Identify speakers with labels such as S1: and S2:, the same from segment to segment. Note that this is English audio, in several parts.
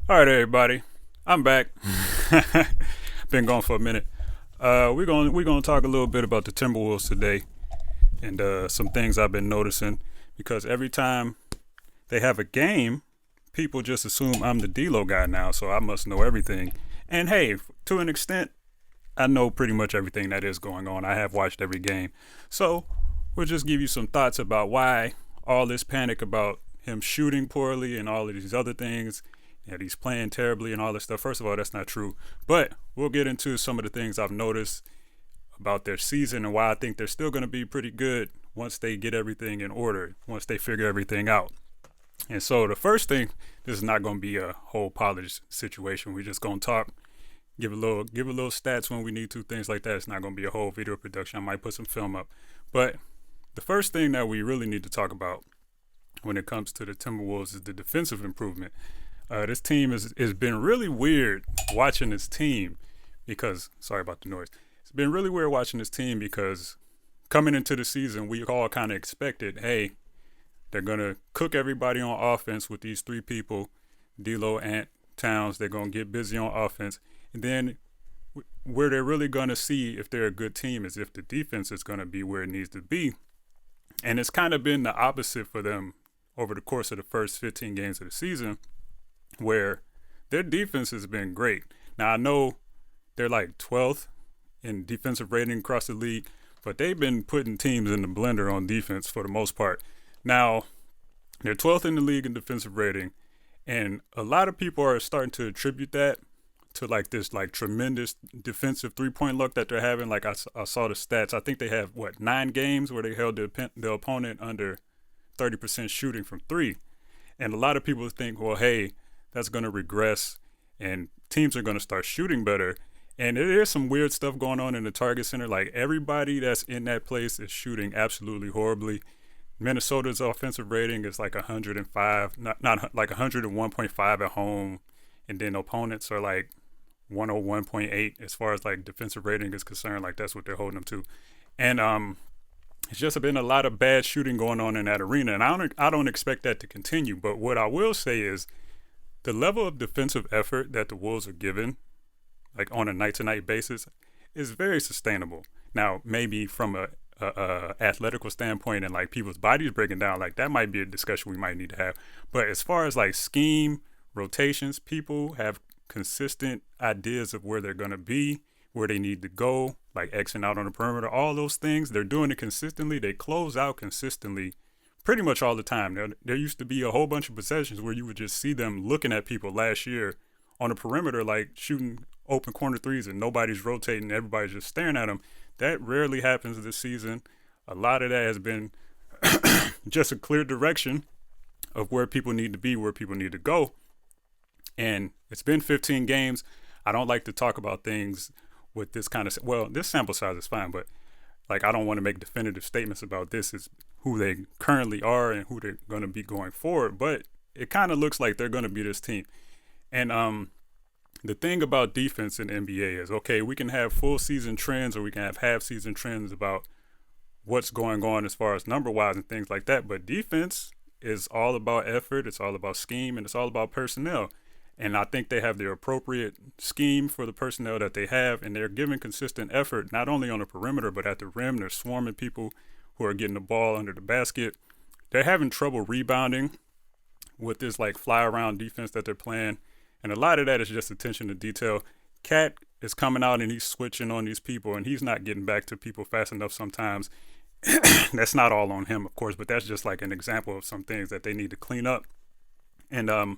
S1: All right, everybody, I'm back. Been gone for a minute. We're gonna talk a little bit about the Timberwolves today, and some things I've been noticing because every time they have a game, people just assume I'm the D-Lo guy now, so I must know everything. And hey, to an extent, I know pretty much everything that is going on. I have watched every game, so we'll just give you some thoughts about why all this panic about him shooting poorly and all of these other things and he's playing terribly and all this stuff. First of all, that's not true. But we'll get into some of the things I've noticed about their season and why I think they're still going to be pretty good once they get everything in order, once they figure everything out. And so the first thing, this is not going to be a whole polished situation. We're just going to talk, give a little stats when we need to, things like that. It's not going to be a whole video production. I might put some film up. But the first thing that we really need to talk about when it comes to the Timberwolves is the defensive improvement. This team has been really weird watching this team because, sorry about the noise. It's been really weird watching this team because coming into the season, we all kind of expected, hey, they're going to cook everybody on offense with these three people, D'Lo, Ant, Towns. They're going to get busy on offense. And then where they're really going to see if they're a good team is if the defense is going to be where it needs to be. And it's kind of been the opposite for them over the course of the first 15 games of the season, where their defense has been great. Now, I know they're like 12th in defensive rating across the league, but they've been putting teams in the blender on defense for the most part. Now, they're 12th in the league in defensive rating, and a lot of people are starting to attribute that to like this like tremendous defensive three-point luck that they're having. Like I saw the stats. I think they have, 9 games where they held the opponent under 30% shooting from three. And a lot of people think, well, hey, that's going to regress and teams are going to start shooting better. And there is some weird stuff going on in the Target Center. Like everybody that's in that place is shooting absolutely horribly. Minnesota's offensive rating is like 105, not like 101.5 at home. And then opponents are like 101.8 as far as like defensive rating is concerned. Like that's what they're holding them to. And it's just been a lot of bad shooting going on in that arena. And I don't expect that to continue. But what I will say is the level of defensive effort that the Wolves are given, like on a night-to-night basis, is very sustainable. Now, maybe from a athletical standpoint and like people's bodies breaking down, like that might be a discussion we might need to have. But as far as like scheme, rotations, people have consistent ideas of where they're going to be, where they need to go, like Xing out on the perimeter, all those things. They're doing it consistently. They close out consistently pretty much all the time. There used to be a whole bunch of possessions where you would just see them looking at people last year on the perimeter, like shooting open corner threes and nobody's rotating. Everybody's just staring at them. That rarely happens this season. A lot of that has been just a clear direction of where people need to be, where people need to go. And it's been 15 games. I don't like to talk about things with this kind of, well, this sample size is fine, but like I don't want to make definitive statements about this is who they currently are and who they're going to be going forward. But it kind of looks like they're going to be this team. And the thing about defense in the NBA is, okay, we can have full season trends or we can have half season trends about what's going on as far as number wise and things like that. But defense is all about effort. It's all about scheme and it's all about personnel. And I think they have the appropriate scheme for the personnel that they have, and they're giving consistent effort, not only on the perimeter, but at the rim. They're swarming people who are getting the ball under the basket. They're having trouble rebounding with this like fly around defense that they're playing. And a lot of that is just attention to detail. Cat is coming out and he's switching on these people, and he's not getting back to people fast enough sometimes. That's not all on him, of course, but that's just like an example of some things that they need to clean up. And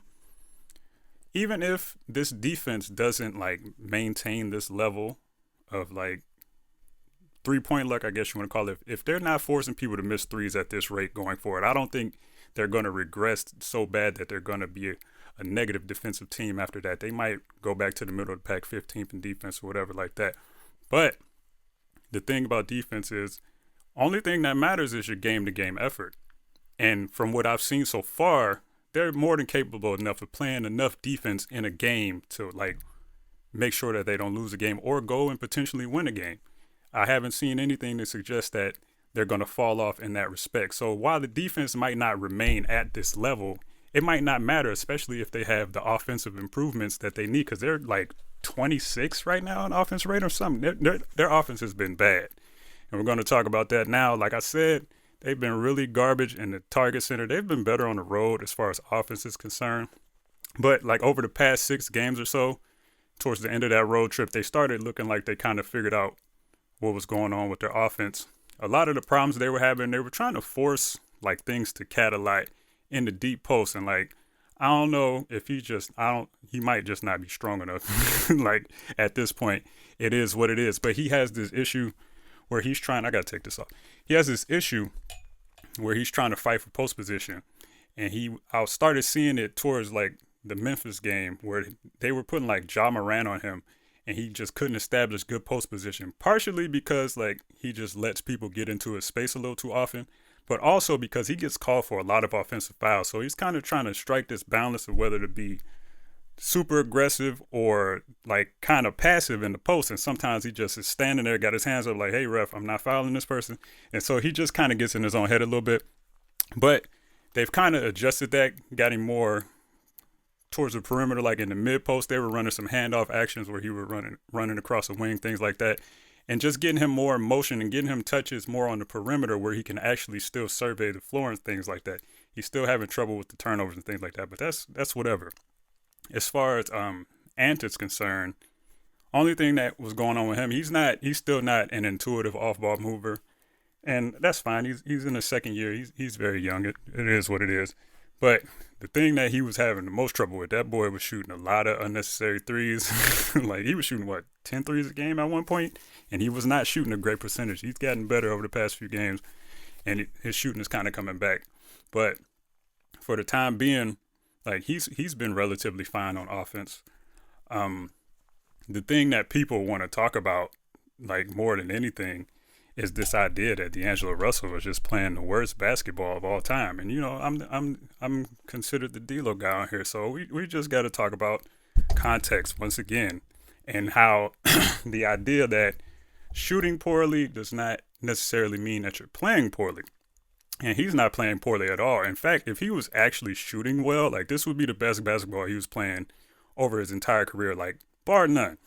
S1: even if this defense doesn't like maintain this level of like 3-point luck, I guess you want to call it, if they're not forcing people to miss threes at this rate going forward, I don't think they're going to regress so bad that they're going to be a negative defensive team after that. They might go back to the middle of the pack, 15th in defense or whatever like that. But the thing about defense is, only thing that matters is your game-to-game effort. And from what I've seen so far, they're more than capable enough of playing enough defense in a game to like make sure that they don't lose a game or go and potentially win a game. I haven't seen anything to suggest that they're going to fall off in that respect. So while the defense might not remain at this level, it might not matter, especially if they have the offensive improvements that they need, because they're like 26 right now in offense rate or something. Their offense has been bad. And we're going to talk about that now. Like I said, they've been really garbage in the Target Center. They've been better on the road as far as offense is concerned. But like over the past 6 games or so, towards the end of that road trip, they started looking like they kind of figured out what was going on with their offense. A lot of the problems they were having, they were trying to force like things to catalyze in the deep post. And like, I don't know if he might just not be strong enough. Like at this point, it is what it is. But he has this issue where I got to take this off. He has this issue where he's trying to fight for post position. And I started seeing it towards like the Memphis game where they were putting like Ja Morant on him and he just couldn't establish good post position, partially because like he just lets people get into his space a little too often, but also because he gets called for a lot of offensive fouls. So he's kind of trying to strike this balance of whether to be super aggressive or like kind of passive in the post. And sometimes he just is standing there, got his hands up like, hey ref, I'm not fouling this person. And so he just kind of gets in his own head a little bit, but they've kind of adjusted that, got him more towards the perimeter. Like in the mid post, they were running some handoff actions where he was running across the wing, things like that, and just getting him more in motion and getting him touches more on the perimeter where he can actually still survey the floor and things like that. He's still having trouble with the turnovers and things like that, but that's whatever. As far as Ant is concerned, only thing that was going on with him, he's still not an intuitive off-ball mover, and that's fine. He's in his second year. He's very young. It is what it is. But the thing that he was having the most trouble with, that boy was shooting a lot of unnecessary threes. Like he was shooting 10 threes a game at one point, and he was not shooting a great percentage. He's gotten better over the past few games, and his shooting is kind of coming back. But for the time being, like he's been relatively fine on offense. The thing that people want to talk about, like more than anything, is this idea that D'Angelo Russell was just playing the worst basketball of all time. And you know, I'm considered the D-Lo guy on here, so we just got to talk about context once again, and how the idea that shooting poorly does not necessarily mean that you're playing poorly. And he's not playing poorly at all. In fact, if he was actually shooting well, like this would be the best basketball he was playing over his entire career, like bar none.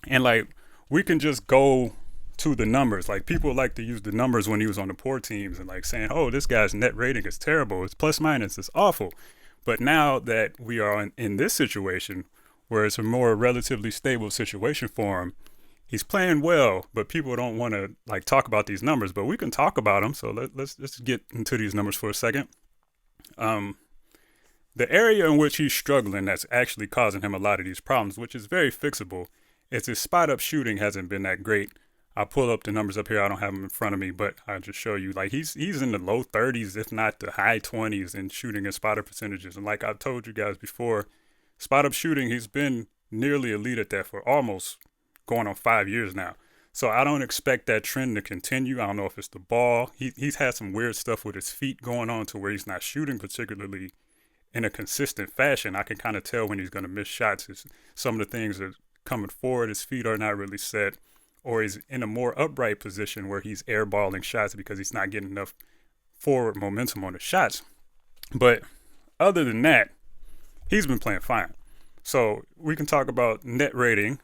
S1: And like we can just go to the numbers. Like people like to use the numbers when he was on the poor teams and like saying, oh, this guy's net rating is terrible. It's plus minus. It's awful. But now that we are in this situation where it's a more relatively stable situation for him, he's playing well, but people don't want to like talk about these numbers, but we can talk about them. So let's get into these numbers for a second. The area in which he's struggling that's actually causing him a lot of these problems, which is very fixable, is his spot up shooting hasn't been that great. I'll pull up the numbers up here. I don't have them in front of me, but I'll just show you. Like he's in the low 30s, if not the high 20s in shooting and spot up percentages. And like I've told you guys before, spot up shooting, he's been nearly elite at that for almost going on 5 years now. So I don't expect that trend to continue. I don't know if it's the ball. He's had some weird stuff with his feet going on to where he's not shooting particularly in a consistent fashion. I can kind of tell when he's going to miss shots. Some of the things are coming forward. His feet are not really set, or he's in a more upright position where he's airballing shots because he's not getting enough forward momentum on the shots. But other than that, he's been playing fine. So we can talk about net rating,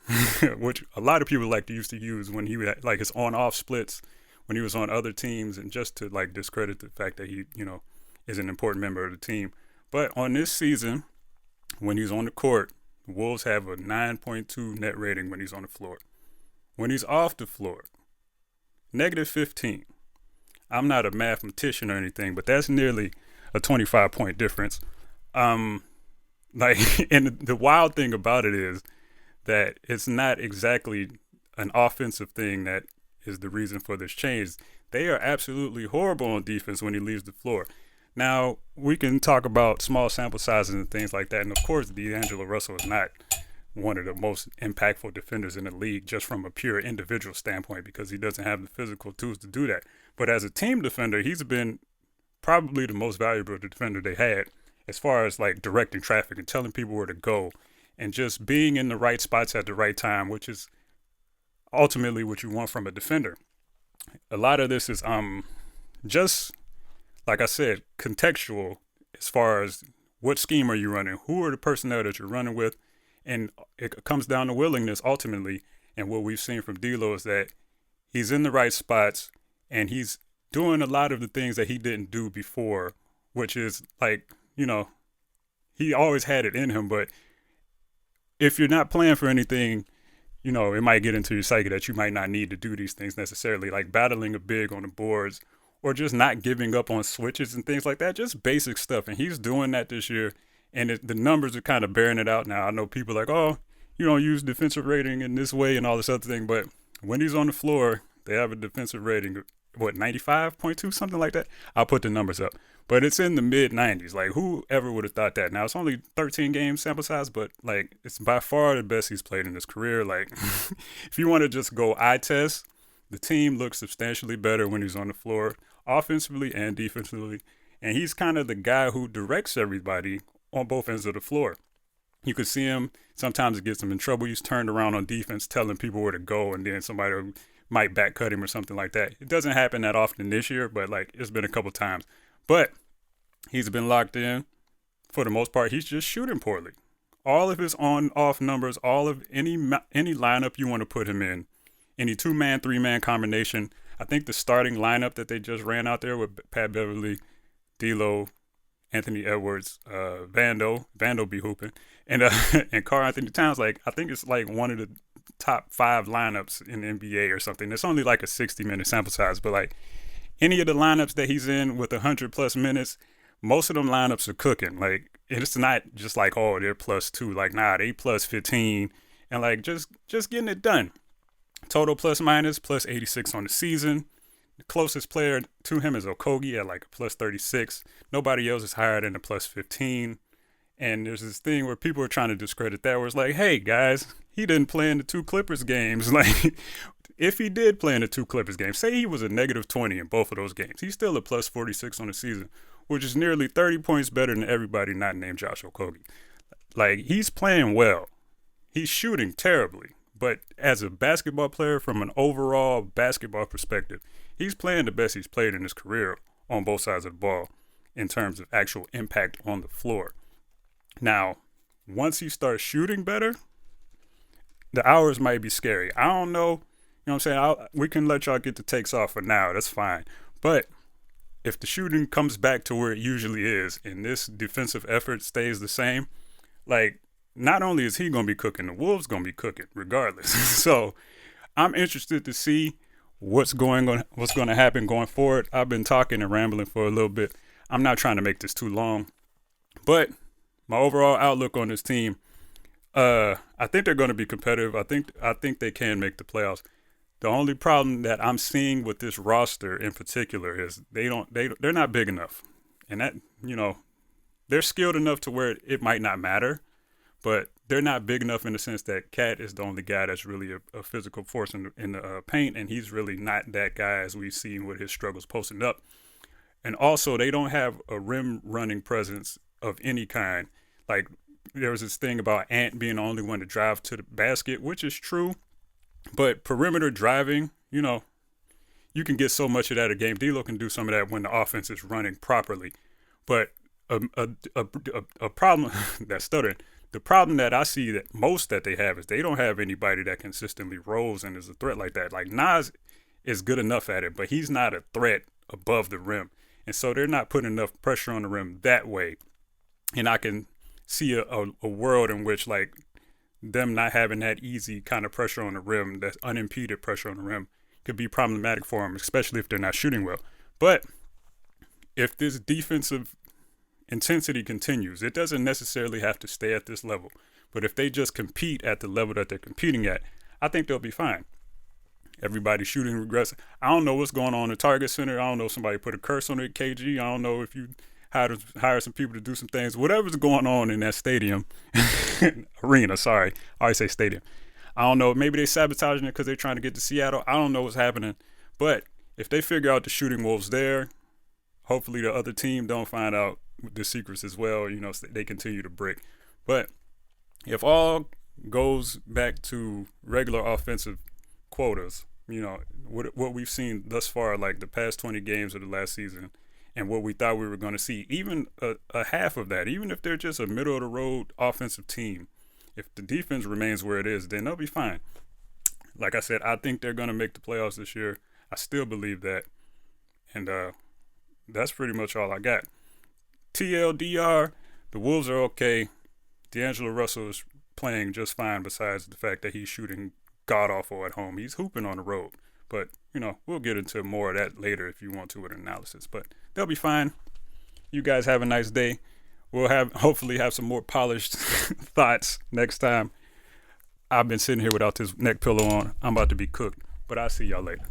S1: which a lot of people used to use when he had like his on-off splits when he was on other teams, and just to like discredit the fact that he, you know, is an important member of the team. But on this season, when he's on the court, the Wolves have a 9.2 net rating when he's on the floor. When he's off the floor, -15. I'm not a mathematician or anything, but that's nearly a 25-point difference. Like, and the wild thing about it is that it's not exactly an offensive thing that is the reason for this change. They are absolutely horrible on defense when he leaves the floor. Now, we can talk about small sample sizes and things like that. And of course, D'Angelo Russell is not one of the most impactful defenders in the league just from a pure individual standpoint, because he doesn't have the physical tools to do that. But as a team defender, he's been probably the most valuable defender they had, as far as like directing traffic and telling people where to go and just being in the right spots at the right time, which is ultimately what you want from a defender. A lot of this is just, like I said, contextual as far as what scheme are you running? Who are the personnel that you're running with? And it comes down to willingness ultimately. And what we've seen from D'Lo is that he's in the right spots and he's doing a lot of the things that he didn't do before, which is like, he always had it in him. But if you're not playing for anything, it might get into your psyche that you might not need to do these things necessarily, like battling a big on the boards or just not giving up on switches and things like that, just basic stuff. And he's doing that this year. And the numbers are kind of bearing it out now. I know people are like, oh, you don't use defensive rating in this way and all this other thing. But when he's on the floor, they have a defensive rating, 95.2, something like that? I'll put the numbers up. But it's in the mid-90s. Like, whoever would have thought that? Now, it's only 13 game sample size, but, like, it's by far the best he's played in his career. Like, if you want to just go eye test, the team looks substantially better when he's on the floor, offensively and defensively. And he's kind of the guy who directs everybody on both ends of the floor. You could see him, sometimes it gets him in trouble. He's turned around on defense, telling people where to go, and then somebody might back cut him or something like that. It doesn't happen that often this year, but like it's been a couple times. But he's been locked in for the most part. He's just shooting poorly. All of his on-off numbers, all of any lineup you want to put him in, any 2-man, 3-man combination. I think the starting lineup that they just ran out there with Pat Beverly, D'Lo, Anthony Edwards, Vando be hooping, and KarlAnthony Towns. Like, I think it's like one of the top 5 lineups in the NBA or something. It's only like a 60-minute sample size, but like any of the lineups that he's in with 100+ minutes, most of them lineups are cooking. Like, it's not just like, oh, they're +2. Like, nah, they +15, and like just getting it done. Total plus minus +86 on the season. The closest player to him is Okogie at like a +36. Nobody else is higher than a +15. And there's this thing where people are trying to discredit that, where it's like, hey, guys, he didn't play in the 2 Clippers games. Like, if he did play in the 2 Clippers games, say he was a -20 in both of those games, he's still a +46 on the season, which is nearly 30 points better than everybody not named Josh Okogie. Like, he's playing well. He's shooting terribly. But as a basketball player, from an overall basketball perspective, he's playing the best he's played in his career on both sides of the ball in terms of actual impact on the floor. Now, once he starts shooting better, the hours might be scary. I don't know. You know what I'm saying? We can let y'all get the takes off for now. That's fine. But if the shooting comes back to where it usually is and this defensive effort stays the same, like, not only is he going to be cooking, the Wolves going to be cooking regardless. So I'm interested to see what's going to happen going forward. I've been talking and rambling for a little bit. I'm not trying to make this too long, but my overall outlook on this team, I think they're going to be competitive. I think they can make the playoffs. The only problem that I'm seeing with this roster in particular is they're not big enough, and that, they're skilled enough to where it might not matter. But they're not big enough in the sense that Cat is the only guy that's really a physical force in the paint, and he's really not that guy as we've seen with his struggles posting up. And also, they don't have a rim running presence of any kind. Like, there was this thing about Ant being the only one to drive to the basket, which is true. But perimeter driving, you can get so much of that a game. D'Lo can do some of that when the offense is running properly. But a problem that's stuttering. The problem that I see that they have is they don't have anybody that consistently rolls and is a threat like that. Like, Nas is good enough at it, but he's not a threat above the rim. And so they're not putting enough pressure on the rim that way. And I can see a world in which, like, them not having that easy kind of pressure on the rim, that unimpeded pressure on the rim, could be problematic for them, especially if they're not shooting well. But if this defensive intensity continues, it doesn't necessarily have to stay at this level. But if they just compete at the level that they're competing at, I think they'll be fine. Everybody's shooting regress. I don't know what's going on in the Target Center. I don't know if somebody put a curse on it, KG. I don't know if you hire some people to do some things. Whatever's going on in that stadium, arena, sorry. I always say stadium. I don't know. Maybe they're sabotaging it because they're trying to get to Seattle. I don't know what's happening. But if they figure out the shooting wolves there, hopefully the other team don't find out the secrets as well. They continue to break. But if all goes back to regular offensive quotas, what we've seen thus far, like the past 20 games of the last season, and what we thought we were going to see, even a half of that, even if they're just a middle of the road offensive team, if the defense remains where it is, then they'll be fine. Like I said, I think they're going to make the playoffs this year. I still believe that. And that's pretty much all I got. TLDR, the Wolves are okay. D'Angelo Russell is playing just fine besides the fact that he's shooting god-awful at home. He's hooping on the road. But, we'll get into more of that later if you want to with an analysis. But they'll be fine. You guys have a nice day. We'll hopefully have some more polished thoughts next time. I've been sitting here without this neck pillow on. I'm about to be cooked. But I'll see y'all later.